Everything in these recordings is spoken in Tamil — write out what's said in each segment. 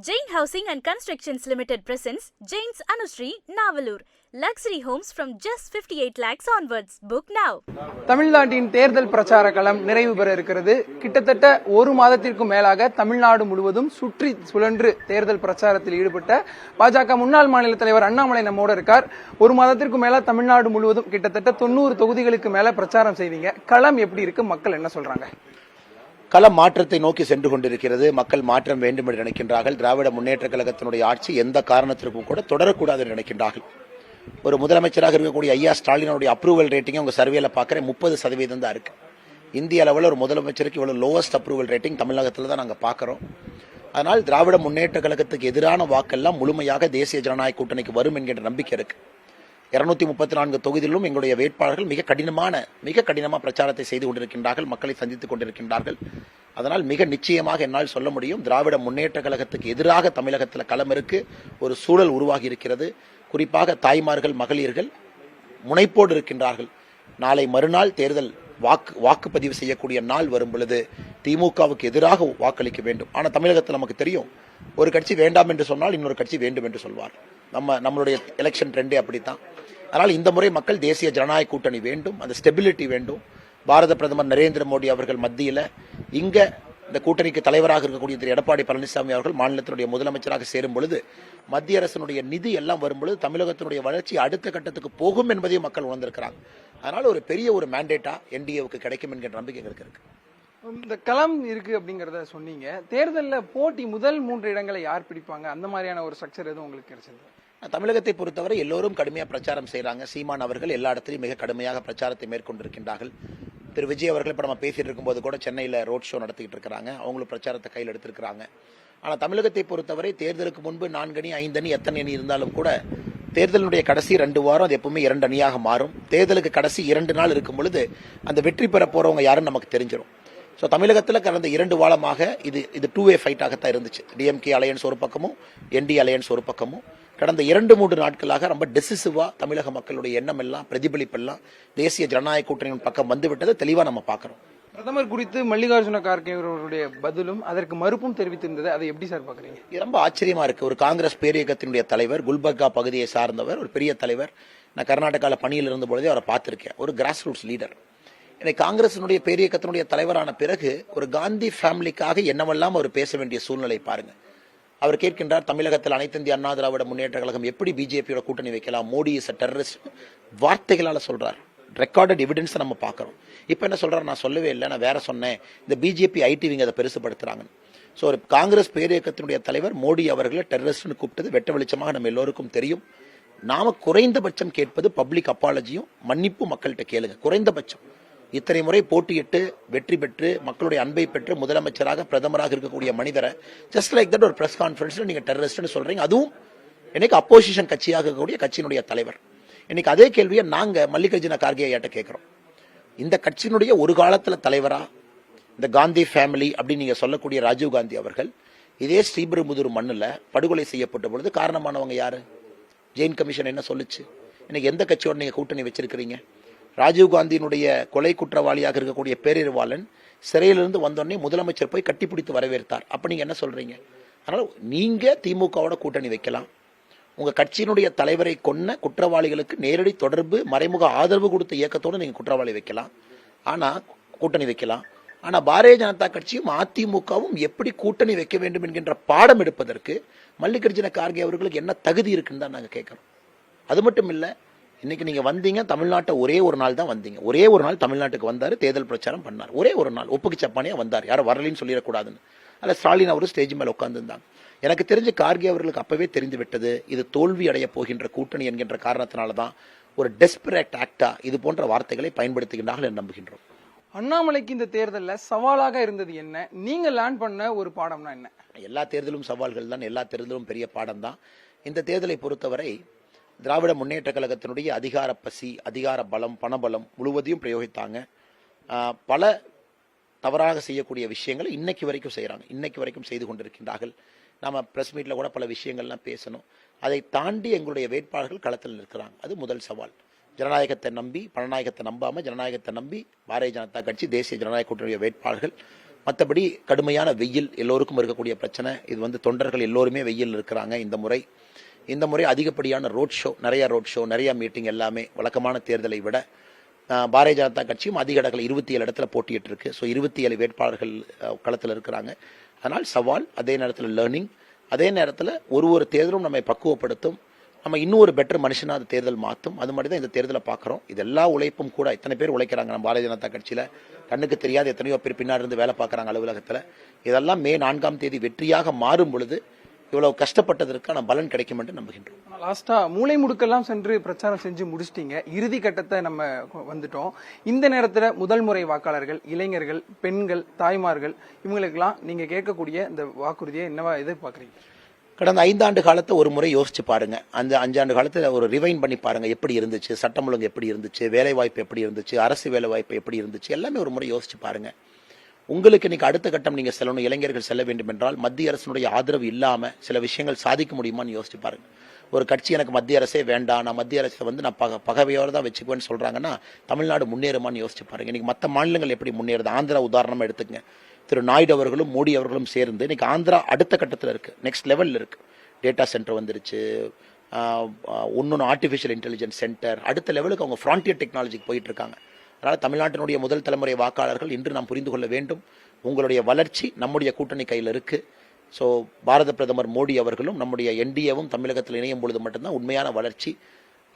Jain Housing and Constructions Limited presents Jain's Anushree, Navalur. Luxury homes from just 58 lakhs onwards. Book now. தமிழ்நாட்டின் தேர்தல் பிரச்சார களம் நிறைவு பெற இருக்கிறது. கிட்டத்தட்ட ஒரு மாதத்திற்கும் மேலாக தமிழ்நாடு முழுவதும் சுற்றி சுழன்று தேர்தல் பிரச்சாரத்தில் ஈடுபட்ட பாஜக முன்னாள் மாநில தலைவர் அண்ணாமலை நம்மோட இருக்கார். ஒரு மாதத்திற்கும் மேல தமிழ்நாடு முழுவதும் கிட்டத்தட்ட 90 தொகுதிகளுக்கு மேல பிரச்சாரம் செய்வீங்க. களம் எப்படி இருக்கு? மக்கள் என்ன சொல்றாங்க? களம் மாற்றத்தை நோக்கி சென்று கொண்டிருக்கிறது. மக்கள் மாற்றம் வேண்டும் என்று நினைக்கின்றார்கள். திராவிட முன்னேற்ற கழகத்தினுடைய ஆட்சி எந்த காரணத்திற்கும் கூட தொடரக்கூடாது என்று நினைக்கின்றார்கள். ஒரு முதலமைச்சராக இருக்கக்கூடிய ஐயா ஸ்டாலினுடைய அப்ரூவல் ரேட்டிங் உங்க சர்வேல பார்க்குறேன் 30% தான் இருக்கு. இந்திய அளவில் ஒரு முதலமைச்சருக்கு இவ்வளவு லோவஸ்ட் அப்ரூவல் ரேட்டிங் தமிழகத்தில் தான் நாங்கள் பார்க்குறோம். அதனால் திராவிட முன்னேற்ற கழகத்துக்கு எதிரான வாக்கெல்லாம் முழுமையாக தேசிய ஜனநாயக கூட்டணிக்கு வரும் என்கின்ற நம்பிக்கை இருக்கு. 234 தொகுதிகளிலும் எங்களுடைய வேட்பாளர்கள் மிக கடினமாக பிரச்சாரத்தை செய்து கொண்டிருக்கின்றார்கள், மக்களை சந்தித்துக் கொண்டிருக்கின்றார்கள். அதனால் மிக நிச்சயமாக என்னால் சொல்ல முடியும், திராவிட முன்னேற்ற கழகத்துக்கு எதிராக தமிழகத்தில் களம் இருக்கு, ஒரு சூழல் உருவாகி இருக்கிறது. குறிப்பாக தாய்மார்கள், மகளிர்கள் முனைப்போடு இருக்கின்றார்கள். நாளை மறுநாள் தேர்தல் வாக்குப்பதிவு செய்யக்கூடிய நாள் வரும் பொழுது திமுகவுக்கு எதிராக வாக்களிக்க வேண்டும். ஆனால் தமிழகத்தில் நமக்கு தெரியும், ஒரு கட்சி வேண்டாம் என்று சொன்னால் இன்னொரு கட்சி வேண்டும் என்று சொல்வார். நம்மளுடைய எலெக்ஷன் ட்ரெண்டே அப்படித்தான். அதனால் இந்த முறை மக்கள் தேசிய ஜனநாயக கூட்டணி வேண்டும், அந்த ஸ்டெபிலிட்டி வேண்டும். பாரத பிரதமர் நரேந்திர மோடி அவர்கள் மத்தியில் இங்க இந்த கூட்டணிக்கு தலைவராக இருக்கக்கூடிய திரு எடப்பாடி பழனிசாமி அவர்கள் மாநிலத்தினுடைய முதலமைச்சராக சேரும் பொழுது மத்திய அரசினுடைய நிதி எல்லாம் வரும் பொழுது தமிழகத்தினுடைய வளர்ச்சி அடுத்த கட்டத்துக்கு போகும் என்பதையும் மக்கள் உணர்ந்திருக்கிறாங்க. அதனால ஒரு பெரிய ஒரு மேண்டேட்டா என்டிஏவுக்கு கிடைக்கும் என்கிற நம்பிக்கை இருக்கு. இந்த களம் இருக்கு அப்படிங்கறத சொன்னீங்க. தேர்தலில் போட்டி முதல் 3 இடங்களை யார் பிடிப்பாங்க? அந்த மாதிரியான ஒரு ஸ்ட்ரக்சர் எதுவும் உங்களுக்கு கிடைச்சது? தமிழகத்தை பொறுத்தவரை எல்லோரும் கடுமையாக பிரச்சாரம் செய்யறாங்க. சீமான் அவர்கள் எல்லா இடத்திலையும் மிக கடுமையாக பிரச்சாரத்தை மேற்கொண்டிருக்கின்றார்கள். திரு விஜய் அவர்கள் இப்ப நம்ம பேசிட்டு இருக்கும்போது கூட சென்னையில் ரோட் ஷோ நடத்திட்டு இருக்காங்க. அவங்களும் பிரச்சாரத்தை கையில் எடுத்திருக்கிறாங்க. ஆனால் தமிழகத்தை பொறுத்தவரை தேர்தலுக்கு முன்பு 4 அணி 5 அணி எத்தனை அணி இருந்தாலும் கூட தேர்தலுடைய கடைசி 2 வாரம் அது எப்பவுமே 2 அணியாக மாறும். தேர்தலுக்கு கடைசி 2 நாள் இருக்கும் பொழுது அந்த வெற்றி பெற போறவங்க யாருன்னு நமக்கு தெரிஞ்சிடும். ஸோ தமிழகத்தில் கடந்த 2 வாரமாக இது 2-வே ஃபைட்டாகத்தான் இருந்துச்சு. டிஎம்கே அலையன்ஸ் ஒரு பக்கமும் என்டி அலையன்ஸ் ஒரு பக்கமும் கடந்த 2-3 நாட்களாக ரொம்ப டெசிசிவா தமிழக மக்களுடைய எண்ணம் எல்லாம் பிரதிபலிப்பெல்லாம் தேசிய ஜனநாயக கூட்டணியின் பக்கம் வந்துவிட்டதை தெளிவா நம்ம பார்க்கிறோம். பிரதமர் குறித்து மல்லிகார்ஜுன கார்கே அவர்களுடைய பதிலும் அதற்கு மறுப்பும் தெரிவித்திருந்தது. அதை எப்படி சார் பாக்குறீங்க? இது ரொம்ப ஆச்சரியமா இருக்கு. ஒரு காங்கிரஸ் பேரியக்கத்தினுடைய தலைவர், குல்பர்கா பகுதியை சார்ந்தவர், ஒரு பெரிய தலைவர். நான் கர்நாடகாவில் பணியில் இருந்த பொழுதே அவரை பார்த்திருக்கேன். ஒரு கிராஸ் ரூட்ஸ் லீடர். இன்னைக்கு காங்கிரசினுடைய பேரியக்கத்தினுடைய தலைவரான பிறகு ஒரு காந்தி ஃபேமிலிக்காக என்னவெல்லாம் அவர் பேச வேண்டிய சூழ்நிலை பாருங்க. அவர் கேட்கின்றார், தமிழகத்தில் அனைத்து இந்திய அண்ணா திராவிட முன்னேற்ற கழகம் எப்படி பிஜேபியோட கூட்டணி வைக்கலாம், மோடி இஸ் அ டெரரிஸ்ட் வார்த்தைகளால சொல்றார். ரெக்கார்டட் எவிடன்ஸ் நம்ம பார்க்கிறோம். இப்ப என்ன சொல்றாரு, நான் சொல்லவே இல்லை, நான் வேற சொன்னேன், இந்த பிஜேபி ஐடி விங்க அதை பெருசுபடுத்துறாங்க. ஸோ ஒரு காங்கிரஸ் பேரியக்கத்தினுடைய தலைவர் மோடி அவர்களை டெரரிஸ்ட்னு கூப்பிட்டது வெட்ட வெளிச்சமாக நம்ம எல்லோருக்கும் தெரியும். நாம குறைந்தபட்சம் கேட்பது பப்ளிக் அப்பாலஜியும் மன்னிப்பு மக்கள்கிட்ட கேளுங்க. குறைந்தபட்சம் இத்தனை முறை போட்டியிட்டு வெற்றி பெற்று மக்களுடைய அன்பை பெற்று முதலமைச்சராக பிரதமராக இருக்கக்கூடிய மனிதரை ஜஸ்ட் லைக் தட் ஒரு பிரஸ் கான்ஃபரன்ஸ்ல நீங்க டெரரிஸ்ட்னு சொல்றீங்க. அதுவும் இன்னைக்கு அப்போசிஷன் கட்சியாக இருக்கக்கூடிய கட்சியினுடைய தலைவர். இன்னைக்கு அதே கேள்வியை நாங்க மல்லிகார்ஜுன கார்கே ஐயாட்ட கேட்கிறோம். இந்த கட்சியினுடைய ஒரு காலத்துல தலைவரா இந்த காந்தி ஃபேமிலி அப்படின்னு நீங்க சொல்லக்கூடிய ராஜீவ் காந்தி அவர்கள் இதே ஸ்ரீபெரும்புதூர் மண்ணுல படுகொலை செய்யப்பட்ட பொழுது காரணமானவங்க யாரு? ஜெயின் கமிஷன் என்ன சொல்லுச்சு? இன்னைக்கு எந்த கட்சியோட நீங்க கூட்டணி வச்சிருக்கிறீங்க? ராஜீவ் காந்தியினுடைய கொலை குற்றவாளியாக இருக்கக்கூடிய பேரறிவாளன் சிறையிலிருந்து வந்தோடனே முதலமைச்சர் போய் கட்டிப்பிடித்து வரவேற்றார். அப்ப நீங்க என்ன சொல்றீங்க? அதனால நீங்க திமுகவோட கூட்டணி வைக்கலாம். உங்க கட்சியினுடைய தலைவரை கொன்ன குற்றவாளிகளுக்கு நேரடி தொடர்பு மறைமுக ஆதரவு கொடுத்த இயக்கத்தோடு நீங்க குற்றவாளி வைக்கலாம், ஆனா கூட்டணி வைக்கலாம். ஆனா பாரதிய ஜனதா கட்சியும் அதிமுகவும் எப்படி கூட்டணி வைக்க வேண்டும் என்கின்ற பாடம் எடுப்பதற்கு மல்லிகார்ஜுன கார்கே அவர்களுக்கு என்ன தகுதி இருக்குன்னு தான் நாங்க கேட்கிறோம். அது மட்டும் இல்ல, இன்னைக்கு நீங்க வந்தீங்க, தமிழ்நாட்டை ஒரே ஒரு நாள் தான் வந்தீங்க. ஒரே ஒரு நாள் தமிழ்நாட்டுக்கு வந்தாரு, தேர்தல் பிரச்சாரம் பண்ணார். ஒரே ஒரு நாள் ஒப்புக்கு சப்பானியா வந்தார், யாரும் வரலின்னு சொல்லிடக்கூடாதுன்னு. அதில் ஸ்டாலின் அவரும் ஸ்டேஜ் மேல உட்கார்ந்துருந்தாங்க. எனக்கு தெரிஞ்ச கார்கே அவர்களுக்கு அப்பவே தெரிந்து விட்டது, இது தோல்வி அடைய போகின்ற கூட்டணி என்கின்ற காரணத்தினாலதான் ஒரு டெஸ்பரேட் ஆக்டா இது போன்ற வார்த்தைகளை பயன்படுத்துகின்றார்கள் என்று நம்புகின்றோம். அண்ணாமலைக்கு இந்த தேர்தலில் சவாலாக இருந்தது என்ன? நீங்க லேர்ன் பண்ண ஒரு பாடம்னா என்ன? எல்லா தேர்தலும் சவால்கள் தான், எல்லா தேர்தலும் பெரிய பாடம் தான். இந்த தேர்தலை பொறுத்தவரை திராவிட முன்னேற்ற கழகத்தினுடைய அதிகார பசி, அதிகார பலம், பணபலம் முழுவதையும் பிரயோகித்தாங்க. பல தவறாக செய்யக்கூடிய விஷயங்களை இன்னைக்கு வரைக்கும் செய்யறாங்க, இன்னைக்கு வரைக்கும் செய்து கொண்டிருக்கின்றார்கள். நாம பிரஸ் மீட்ல கூட பல விஷயங்கள்லாம் பேசணும். அதை தாண்டி எங்களுடைய வேட்பாளர்கள் களத்தில் நிற்கிறாங்க. அது முதல் சவால். ஜனநாயகத்தை நம்பி, பணநாயகத்தை நம்பாம ஜனநாயகத்தை நம்பி பாரதிய ஜனதா கட்சி தேசிய ஜனநாயக கூட்டணிய வேட்பாளர்கள் மற்றபடி கடுமையான வெயில் எல்லோருக்கும் இருக்கக்கூடிய பிரச்சனை. இது வந்து தொண்டர்கள் எல்லோருமே வெயில் இருக்கிறாங்க. இந்த முறை அதிகப்படியான ரோட் ஷோ, நிறைய மீட்டிங் எல்லாமே வழக்கமான தேர்தலை விட பாரதிய ஜனதா கட்சியும் அதிக இடங்கள் 27 இடத்துல போட்டியிட்டு இருக்கு. ஸோ 27 வேட்பாளர்கள் களத்தில் இருக்கிறாங்க. அதனால் சவால், அதே நேரத்தில் லேர்னிங், அதே நேரத்தில் ஒரு தேர்தலும் நம்மை பக்குவப்படுத்தும். நம்ம இன்னும் ஒரு பெட்டர் மனுஷனா அந்த தேர்தல் மாற்றும். அது மாதிரி தான் இந்த தேர்தலை பார்க்குறோம். இது எல்லா உழைப்பும் கூட இத்தனை பேர் உழைக்கிறாங்க நம்ம பாரதிய ஜனதா கட்சியில். கண்ணுக்கு தெரியாத எத்தனையோ பேர் பின்னாடி இருந்து வேலை பார்க்குறாங்க அலுவலகத்தில். இதெல்லாம் மே 4ஆம் தேதி வெற்றியாக மாறும் பொழுது இவ்வளவு கஷ்டப்பட்டதற்கான பலன் கிடைக்கும் என்று நம்புகின்றோம். லாஸ்டா மூளை முடுக்கெல்லாம் சென்று பிரச்சாரம் செஞ்சு முடிச்சிட்டீங்க. இறுதி கட்டத்தை நம்ம வந்துட்டோம். இந்த நேரத்துல முதல் முறை வாக்காளர்கள், இளைஞர்கள், பெண்கள், தாய்மார்கள் இவங்களுக்கெல்லாம் நீங்க கேட்கக்கூடிய இந்த வாக்குறுதியை என்னவா எதிர்பார்க்குறீங்க? கடந்த 5 ஆண்டு காலத்தை ஒரு முறை யோசிச்சு பாருங்க. அந்த 5 ஆண்டு காலத்துல ஒரு ரிவைன் பண்ணி பாருங்க. எப்படி இருந்துச்சு, சட்டம் ஒழுங்கு எப்படி இருந்துச்சு, வேலை வாய்ப்பு எப்படி இருந்துச்சு, அரசு வேலை வாய்ப்பு எப்படி இருந்துச்சு, எல்லாமே ஒரு முறை யோசிச்சு பாருங்க. உங்களுக்கு இன்னைக்கு அடுத்த கட்டம் நீங்க செல்லணும், இளைஞர்கள் செல்ல வேண்டும் என்றால் மத்திய அரசினுடைய ஆதரவு இல்லாம சில விஷயங்கள் சாதிக்க முடியுமான்னு யோசிச்சு பாருங்க. ஒரு கட்சி எனக்கு மத்திய அரசே வேண்டாம், நான் மத்திய அரசை வந்து நான் பகவையோடு தான் வச்சுக்குவேன்னு சொல்றாங்கன்னா தமிழ்நாடு முன்னேறுமான்னு யோசிச்சு பாருங்க. இன்னைக்கு மற்ற மாநிலங்கள் எப்படி முன்னேறுது? ஆந்திரா உதாரணமா எடுத்துக்கங்க. திரு நாயுடு அவர்களும் மோடி அவர்களும் சேர்ந்து இன்னைக்கு ஆந்திரா அடுத்த கட்டத்தில் இருக்கு, நெக்ஸ்ட் லெவலில் இருக்கு. டேட்டா சென்டர் வந்துருச்சு, இன்னொன்று ஆர்டிஃபிஷியல் இன்டெலிஜென்ஸ் சென்டர், அடுத்த லெவலுக்கு அவங்க ஃப்ரான்டியர் டெக்னாலஜிக்கு போயிட்டு இருக்காங்க. அதனால் தமிழ்நாட்டினுடைய முதல் தலைமுறை வாக்காளர்கள் இன்று நாம் புரிந்து கொள்ள வேண்டும், உங்களுடைய வளர்ச்சி நம்முடைய கூட்டணி கையில் இருக்கு. ஸோ பாரத பிரதமர் மோடி அவர்களும் நம்முடைய என்டிஏவும் தமிழகத்தில் இணையும் பொழுது மட்டும்தான் உண்மையான வளர்ச்சி.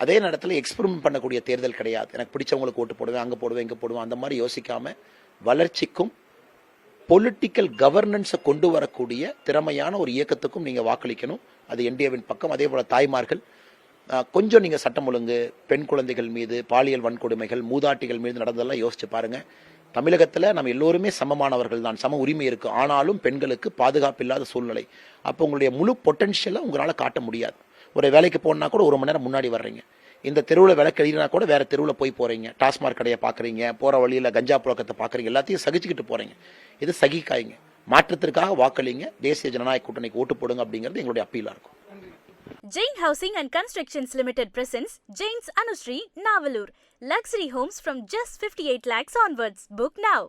அதே நேரத்தில் எக்ஸ்பெரிமெண்ட் பண்ணக்கூடிய தேர்தல் கிடையாது. எனக்கு பிடிச்சவங்களுக்கு ஓட்டு போடுவேன், அங்கே போடுவேன், இங்கே போடுவேன், அந்த மாதிரி யோசிக்காம வளர்ச்சிக்கும் பொலிட்டிக்கல் கவர்னன்ஸை கொண்டு வரக்கூடிய திறமையான ஒரு இயக்கத்துக்கும் நீங்க வாக்களிக்கணும். அது என்டிஏவின் பக்கம். அதே போல தாய்மார்கள் கொஞ்சம் நீங்க சட்டம் ஒழுங்கு, பெண் குழந்தைகள் மீது பாலியல் வன்கொடுமைகள், மூதாட்டிகள் மீது நடந்ததெல்லாம் யோசிச்சு பாருங்க. தமிழகத்துல நம்ம எல்லோருமே சமமானவர்கள் தான், சம உரிமை இருக்கு. ஆனாலும் பெண்களுக்கு பாதுகாப்பு இல்லாத சூழ்நிலை. அப்போ உங்களுடைய முழு பொட்டன்ஷியலை உங்களால காட்ட முடியாது. ஒரு வேலைக்கு போனா கூட 1 மணி நேரம் முன்னாடி வர்றீங்க. இந்த தெருவில் விளக்கு எழுதினா கூட வேற தெருவில் போய் போறீங்க. டாஸ்மார்க் கடையை பாக்குறீங்க, போற வழியில கஞ்சா புழக்கத்தை பாக்குறீங்க, எல்லாத்தையும் சகிச்சுக்கிட்டு போறீங்க. இது சகிக்காய்ங்க. மாற்றத்திற்காக வாக்களிங்க, தேசிய ஜனநாயக கூட்டணிக்கு ஓட்டு போடுங்க அப்படிங்கிறது எங்களுடைய அப்பீலா இருக்கும். Jain Housing and Constructions Limited presents Jain's Anushree, Navalur. Luxury homes from just 58 lakhs onwards. Book now.